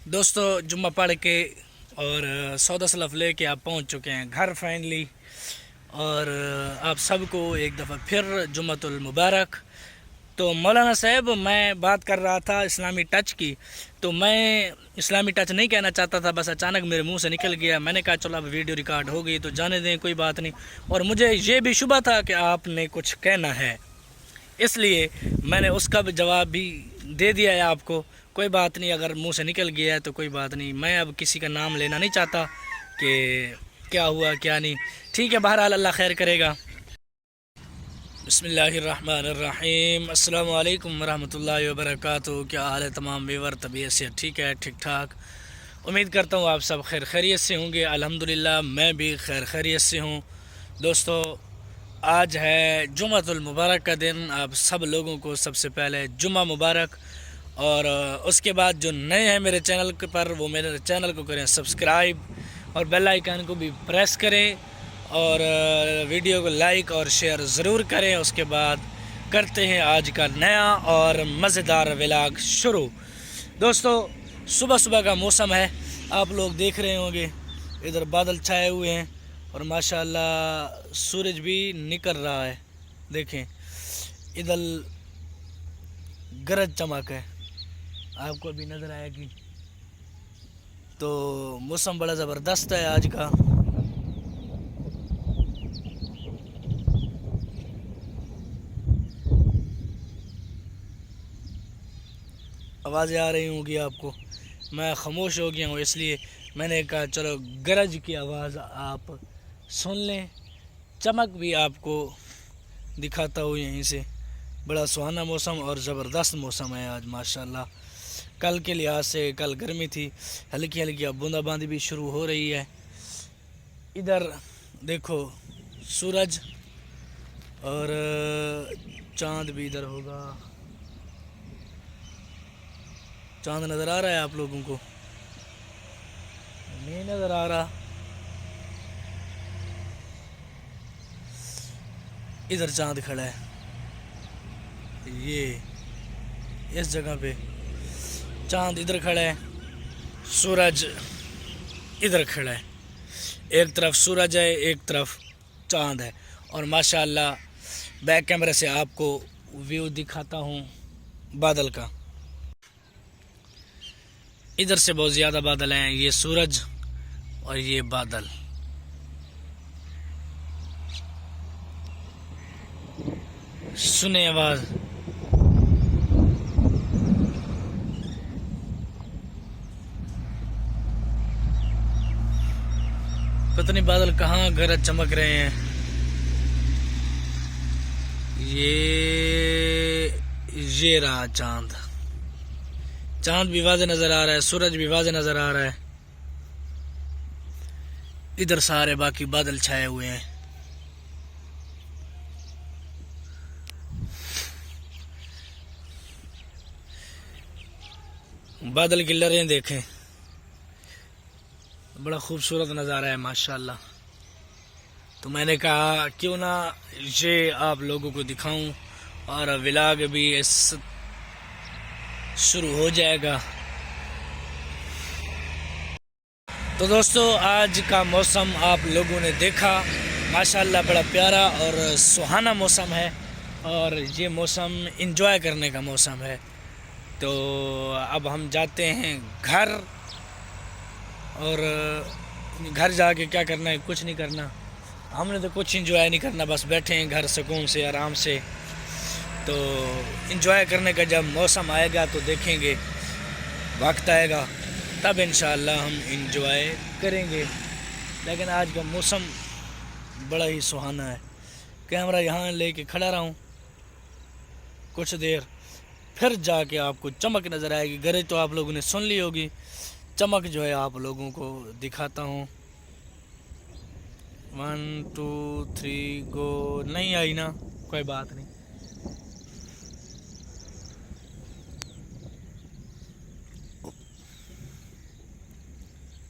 دوستو جمعہ پڑھ کے اور سودا سلف لے کے آپ پہنچ چکے ہیں گھر فائنلی، اور آپ سب کو ایک دفعہ پھر جمعۃ المبارک۔ تو مولانا صاحب، میں بات کر رہا تھا اسلامی ٹچ کی، تو میں اسلامی ٹچ نہیں کہنا چاہتا تھا، بس اچانک میرے منہ سے نکل گیا۔ میں نے کہا چلو اب ویڈیو ریکارڈ ہو گئی تو جانے دیں، کوئی بات نہیں۔ اور مجھے یہ بھی شبہ تھا کہ آپ نے کچھ کہنا ہے، اس لیے میں نے اس کا بھی جواب بھی دے دیا ہے آپ کو۔ کوئی بات نہیں، اگر منہ سے نکل گیا ہے تو کوئی بات نہیں، میں اب کسی کا نام لینا نہیں چاہتا کہ کیا ہوا کیا نہیں۔ ٹھیک ہے، بہرحال اللہ خیر کرے گا۔ بسم اللہ الرحمن الرحیم۔ السلام علیکم ورحمۃ اللہ وبرکاتہ۔ کیا حال ہے تمام ویور؟ طبیعت سے ٹھیک ہے؟ ٹھیک ٹھاک، امید کرتا ہوں آپ سب خیر خیریت سے ہوں گے۔ الحمدللہ میں بھی خیر خیریت سے ہوں۔ دوستو، آج ہے جمعۃ المبارک کا دن۔ آپ سب لوگوں کو سب سے پہلے جمعہ مبارک، اور اس کے بعد جو نئے ہیں میرے چینل پر، وہ میرے چینل کو کریں سبسکرائب اور بیل آئیکن کو بھی پریس کریں، اور ویڈیو کو لائک اور شیئر ضرور کریں۔ اس کے بعد کرتے ہیں آج کا نیا اور مزیدار ولاگ شروع۔ دوستو، صبح صبح کا موسم ہے، آپ لوگ دیکھ رہے ہوں گے، ادھر بادل چھائے ہوئے ہیں اور ماشاءاللہ سورج بھی نکل رہا ہے۔ دیکھیں ادھر گرج چمک ہے، آپ کو بھی نظر آئے گی۔ تو موسم بڑا زبردست ہے آج کا۔ آوازیں آ رہی ہوں گی آپ کو، میں خاموش ہو گیا ہوں، اس لیے میں نے کہا چلو گرج کی آواز آپ سن لیں، چمک بھی آپ کو دکھاتا ہوں یہیں سے۔ بڑا سہانا موسم اور زبردست موسم ہے آج ماشاءاللہ۔ کل کے لحاظ سے کل گرمی تھی، ہلکی ہلکی اب بوندا باندی بھی شروع ہو رہی ہے۔ ادھر دیکھو سورج اور چاند بھی ادھر ہوگا، چاند نظر آ رہا ہے آپ لوگوں کو؟ نہیں نظر آ رہا؟ ادھر چاند کھڑا ہے، یہ اس جگہ پہ چاند ادھر کھڑا ہے، سورج ادھر کھڑا ہے۔ ایک طرف سورج ہے، ایک طرف چاند ہے، اور ماشاءاللہ بیک کیمرے سے آپ کو ویو دکھاتا ہوں بادل کا۔ ادھر سے بہت زیادہ بادل ہیں، یہ سورج اور یہ بادل۔ سنیں آواز، پتہ نہیں بادل کہاں گرج چمک رہے ہیں۔ یہ رہا چاند، چاند بھی واضح نظر آ رہا ہے، سورج بھی واضح نظر آ رہا ہے۔ ادھر سارے باقی بادل چھائے ہوئے ہیں۔ بادل کی لہریں دیکھیں، بڑا خوبصورت نظارہ ہے ماشاءاللہ۔ تو میں نے کہا کیوں نہ یہ آپ لوگوں کو دکھاؤں، اور ولاگ بھی شروع ہو جائے گا۔ تو دوستو، آج کا موسم آپ لوگوں نے دیکھا، ماشاءاللہ بڑا پیارا اور سہانا موسم ہے، اور یہ موسم انجوائے کرنے کا موسم ہے۔ تو اب ہم جاتے ہیں گھر، اور گھر جا کے کیا کرنا ہے؟ کچھ نہیں کرنا، ہم نے تو کچھ انجوائے نہیں کرنا، بس بیٹھے ہیں گھر سکون سے آرام سے۔ تو انجوائے کرنے کا جب موسم آئے گا تو دیکھیں گے، وقت آئے گا تب انشاءاللہ ہم انجوائے کریں گے۔ لیکن آج کا موسم بڑا ہی سہانا ہے۔ کیمرہ یہاں لے کے کھڑا رہا ہوں کچھ دیر، پھر جا کے آپ کو چمک نظر آئے گی۔ گرج تو آپ لوگوں نے سن لی ہوگی، چمک جو ہے آپ لوگوں کو دکھاتا ہوں۔ 1 2 3 گو، نہیں آئی نا، کوئی بات نہیں۔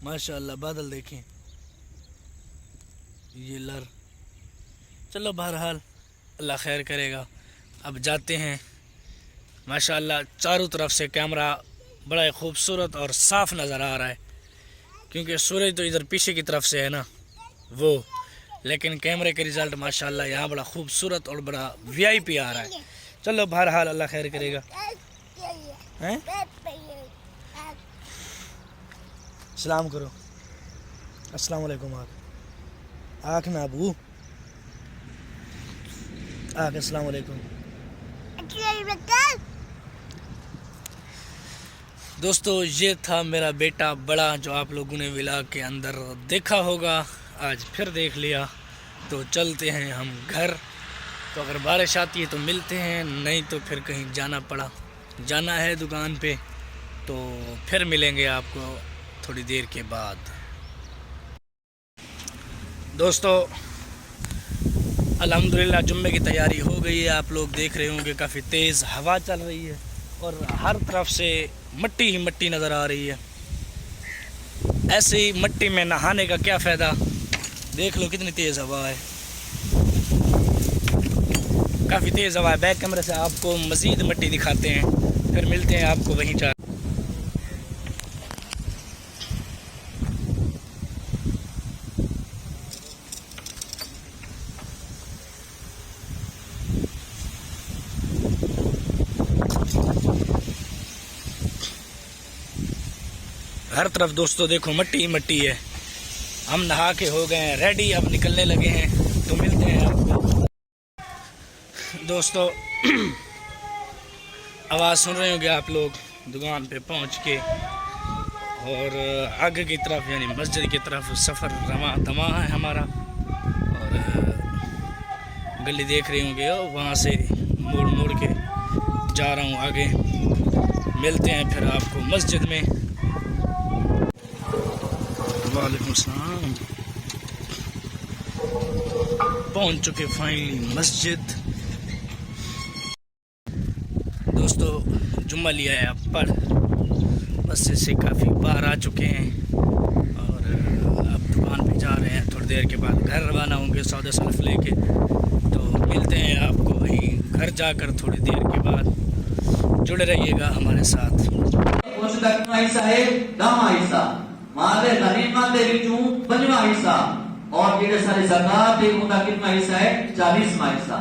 ماشاءاللہ بادل دیکھیں، یہ لر، چلو بہرحال اللہ خیر کرے گا۔ اب جاتے ہیں، ماشاءاللہ چاروں طرف سے کیمرہ بڑا ہی خوبصورت اور صاف نظر آ رہا ہے، کیونکہ سورج تو ادھر پیچھے کی طرف سے ہے نا وہ، لیکن کیمرے کے رزلٹ ماشاءاللہ یہاں بڑا خوبصورت اور بڑا وی آئی پی آ رہا ہے۔ چلو بہرحال اللہ خیر کرے گا۔ ہیں؟ سلام کرو، السلام علیکم۔ آنکھ نا ابو، آنکھ السلام علیکم۔ دوستو یہ تھا میرا بیٹا بڑا، جو آپ لوگوں نے ولاگ کے اندر دیکھا ہوگا، آج پھر دیکھ لیا۔ تو چلتے ہیں ہم گھر، تو اگر بارش آتی ہے تو ملتے ہیں، نہیں تو پھر کہیں جانا ہے دکان پہ، تو پھر ملیں گے آپ کو تھوڑی دیر کے بعد۔ دوستو الحمدللہ جمعے کی تیاری ہو گئی ہے، آپ لوگ دیکھ رہے ہوں گے کافی تیز ہوا چل رہی ہے اور ہر طرف سے مٹی ہی مٹی نظر آ رہی ہے۔ ایسی مٹی میں نہانے کا کیا فائدہ، دیکھ لو کتنی تیز ہوا ہے، کافی تیز ہوا ہے۔ بیک کیمرے سے آپ کو مزید مٹی دکھاتے ہیں، پھر ملتے ہیں آپ کو وہیں جا۔ ہر طرف دوستو دیکھو مٹی ہی مٹی ہے۔ ہم نہا کے ہو گئے ہیں ریڈی، اب نکلنے لگے ہیں، تو ملتے ہیں آپ کو۔ دوستو آواز سن رہے ہوں گے آپ لوگ، دکان پہ پہنچ کے اور آگے کی طرف یعنی مسجد کی طرف سفر رواں دواں ہے ہمارا، اور گلی دیکھ رہے ہوں گے، وہاں سے موڑ موڑ کے جا رہا ہوں آگے۔ ملتے ہیں پھر آپ کو مسجد میں۔ وعلیکم السلام۔ پہنچ چکے فائنلی مسجد۔ دوستو جمعہ لیا ہے اب پڑھ، بس سے کافی باہر آ چکے ہیں اور اب دکان پہ جا رہے ہیں، تھوڑی دیر کے بعد گھر روانہ ہوں گے سودا سلف لے کے، تو ملتے ہیں آپ کو وہیں گھر جا کر تھوڑی دیر کے بعد۔ جڑے رہیے گا ہمارے ساتھ۔ مال غنیمت دے وچوں 5واں حصہ، اور جڑے سارے زکات دے اوندا کتنا حصہ ہے؟ 40واں حصہ۔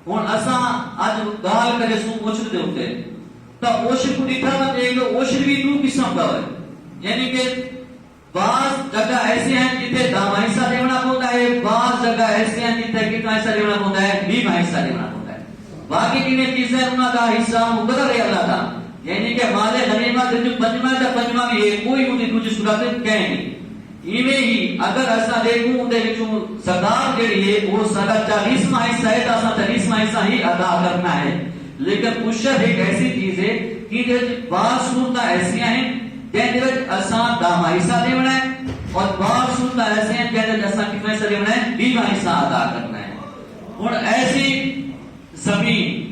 ہن اساں اج گال کرے سو عشر دے اوتے، تا عشر کو ڈٹھا وے کہ عشر بھی دو قسم دا ہے، یعنی کہ بعض جگہ ایسے ہیں جتے 10واں حصہ دینا پوندا ہے، بعض جگہ ایسے ہیں جتے کتنا حصہ دینا پوندا ہے؟ 20واں حصہ دینا پوندا ہے۔ باقی جنے چیزیں انہاں دا حصہ مقرر ہے اللہ دا، یعنی کہ مال غنیمت جو 5واں بھی ہے، کوئی ان کی کچھ صورت کہیں نہیں۔ ایویں ہی اگر ایسا دیکھوں اندر وچوں زکات جڑی ہے وہ سارا 40واں حصہ ہے، تو اساں 40واں حصہ ہی ادا کرنا ہے۔ لیکن عشر ایک ایسی چیز ہے کہ بعض صورتیں ایسیاں ہیں جن وچ اساں 10واں حصہ دینا ہے، اور بعض صورتیں ایسے ہیں جن وچ اساں کتنا حصہ دینا ہے؟ 20واں حصہ ادا کرنا ہے۔ ہن ایسی زمین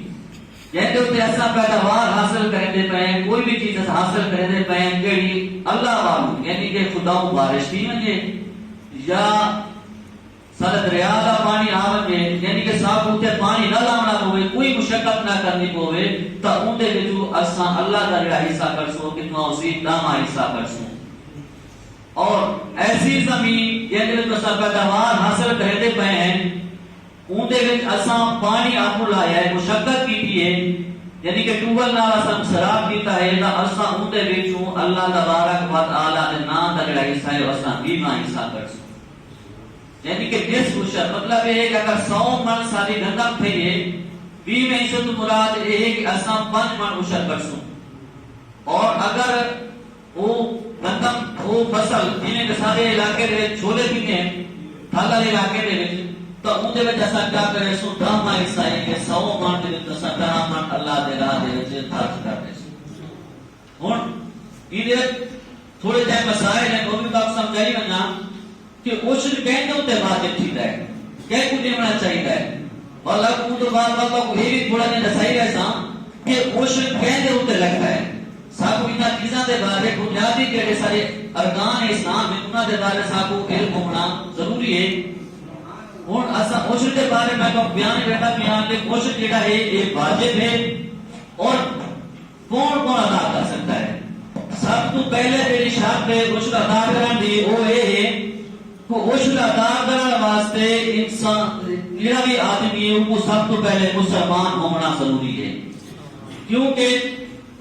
جہاں تے ایسا پیداوار حاصل کرنے پے ہیں، کوئی بھی چیز حاصل کرنے پے ہیں جہی اللہ والوں یعنی کہ خدا بارش بھی ونجے یا سارا دریا کا پانی آ ونجے، یعنی کہ صاحب اتنے پانی نہ لانا پوے، کوئی مشقت نہ کرنی پوے، تو اندر وچوں اساں اللہ کا جڑا حصہ کرسوں کتنا اسی 10واں حصہ کرسوں۔ اور ایسی زمین جہاں تے اساں پیداوار حاصل کرنے پے ہیں، اندے وچ اساں پانی آپ لایا ہے، مشقت کیتی ہے، یعنی کہ ٹوبل نال اساں سراب کیتا ہے، تا اساں اندے وچوں اللہ تبارک و تعالی دے نام دا جڑا حصہ ہے اساں 20واں حصہ کرسوں۔ یعنی کہ جس عشر مطلب یہ ہے کہ اگر 100 من ساری گندم تھی ہے، 20 حصے تو مراد یہ ہے کہ اساں 5 من عشر کرسوں۔ اور اگر وہ گندم وہ فصل جنہیں کہ سارے علاقے دے چھولے پیتے ہیں تھل والے علاقے دے وچ، تو اندے وچ اساں کیا کرے سو 10واں حصہ ہے کہ 100 من دے وچ اساں 10 من اللہ دے راہ دے وچ خرچ کرنے سو۔ ہن ایدے تھوڑے جے مسائل ہیں وہ بھی آپ سمجھائی ونا کہ عشر کہندے تے واجب تھیندا ہے، کہ کو دینا چاہیے ہے، اور اللہ کو تو بات کو یہ بھی تھوڑا جہا دسائی رہے سا کہ عشر کہندے تے لگتا ہے۔ ساکو انہاں چیزاں دے بارے بنیادی جڑے سارے ارکان اسلام ہیں انہاں دے بارے ساکو علم ہونا ضروری ہے۔ ہن اساں عشر کے بارے میں بیان کرتا بیان کہ عشر جڑا ہے یہ واجب ہے، اور کون کون ادا کر سکتا ہے؟ تو پہلے جڑی شرط ہے عشر ادا کرن دی وہ یہ ہے کہ عشر ادا کرن واسطے انسان جڑا بھی آدمی ہے وہ سب تو پہلے مسلمان ہونا ضروری ہے، کیونکہ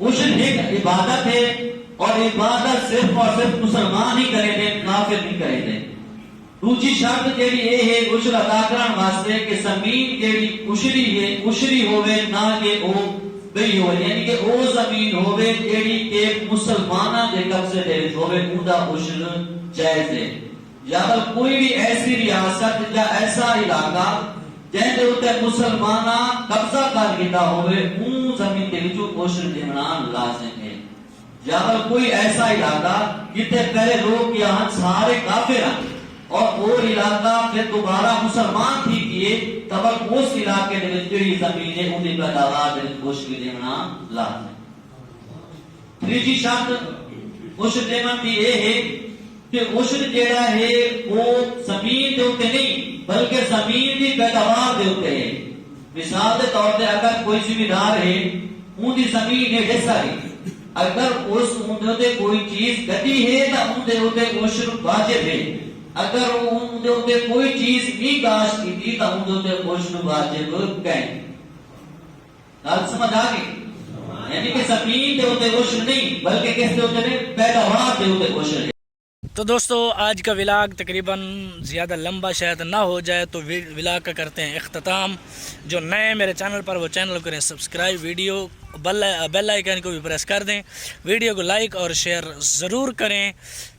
عشر ایک عبادت ہے اور عبادت صرف اور صرف مسلمان ہی کرے دے، کافر نہیں کرے دے۔ دوسری شرط جیڑی یہ ہے عشر ادا کرن واسطے کہ زمین جیڑی عشری ہے عشری ہوے نہ کہ او بئی ہوے، یعنی کہ او زمین ہوے جیڑی کہ مسلماناں دے قبضے دے وچ ہوے اوندا عشر جائز ہے، یا کوئی بھی ایسی ریاست یا ایسا علاقہ جہاں دے اوتے مسلماناں قبضہ کر گیا ہوے اون زمین دے وچ عشر دینا لازم ہے، یا کوئی ایسا علاقہ جتے پہلے لوگ یہاں سارے کافر ہیں اور وہ علاقہ پھر دوبارہ مسلمان تھی کیے تب اس علاقے دے وچ جڑی زمین ہے اون دی پیداوار دے وچ عشر دینا لازم ہے۔ تیسری شرط عشر دینا دی یہ ہے کہ عشر جیڑا ہے وہ زمین دے اوتے نہیں بلکہ زمین دی پیداوار دے اوتے ہے۔ مثال دے طور تے اگر کوئی زمیندار ہے اون دی زمین ہے حصہ ہے، اگر اس اون دے کوئی چیز گدی ہے تو اون دے اوتے عشر واجب ہے، اگر اون دے اوتے کوئی چیز نہیں کاشت کیتی تو اون دے اوتے عشر واجب کہیں۔ گل سمجھ آ گئی؟ یعنی کہ زمین دے اوتے عشر نہیں بلکہ کس دے اوتے نہیں، پیداوار دے اوتے عشر ہے۔ تو دوستو آج کا ولاگ تقریباً زیادہ لمبا شاید نہ ہو جائے تو ولاگ کا کرتے ہیں اختتام۔ جو نئے میرے چینل پر وہ چینل کریں سبسکرائب، ویڈیو بیل آئیکن کو بھی پریس کر دیں، ویڈیو کو لائک اور شیئر ضرور کریں۔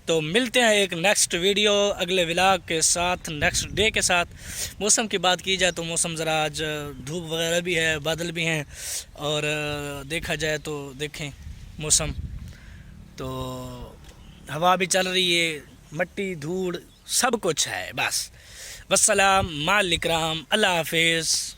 تو ملتے ہیں ایک نیکسٹ ویڈیو اگلے ولاگ کے ساتھ، نیکسٹ ڈے کے ساتھ۔ موسم کی بات کی جائے تو موسم ذرا آج دھوپ وغیرہ بھی ہے، بادل بھی ہیں، اور دیکھا جائے تو دیکھیں موسم تو ہوا بھی چل رہی ہے، مٹی دھوڑ سب کچھ ہے۔ بس والسلام مع الاکرام، اللہ حافظ۔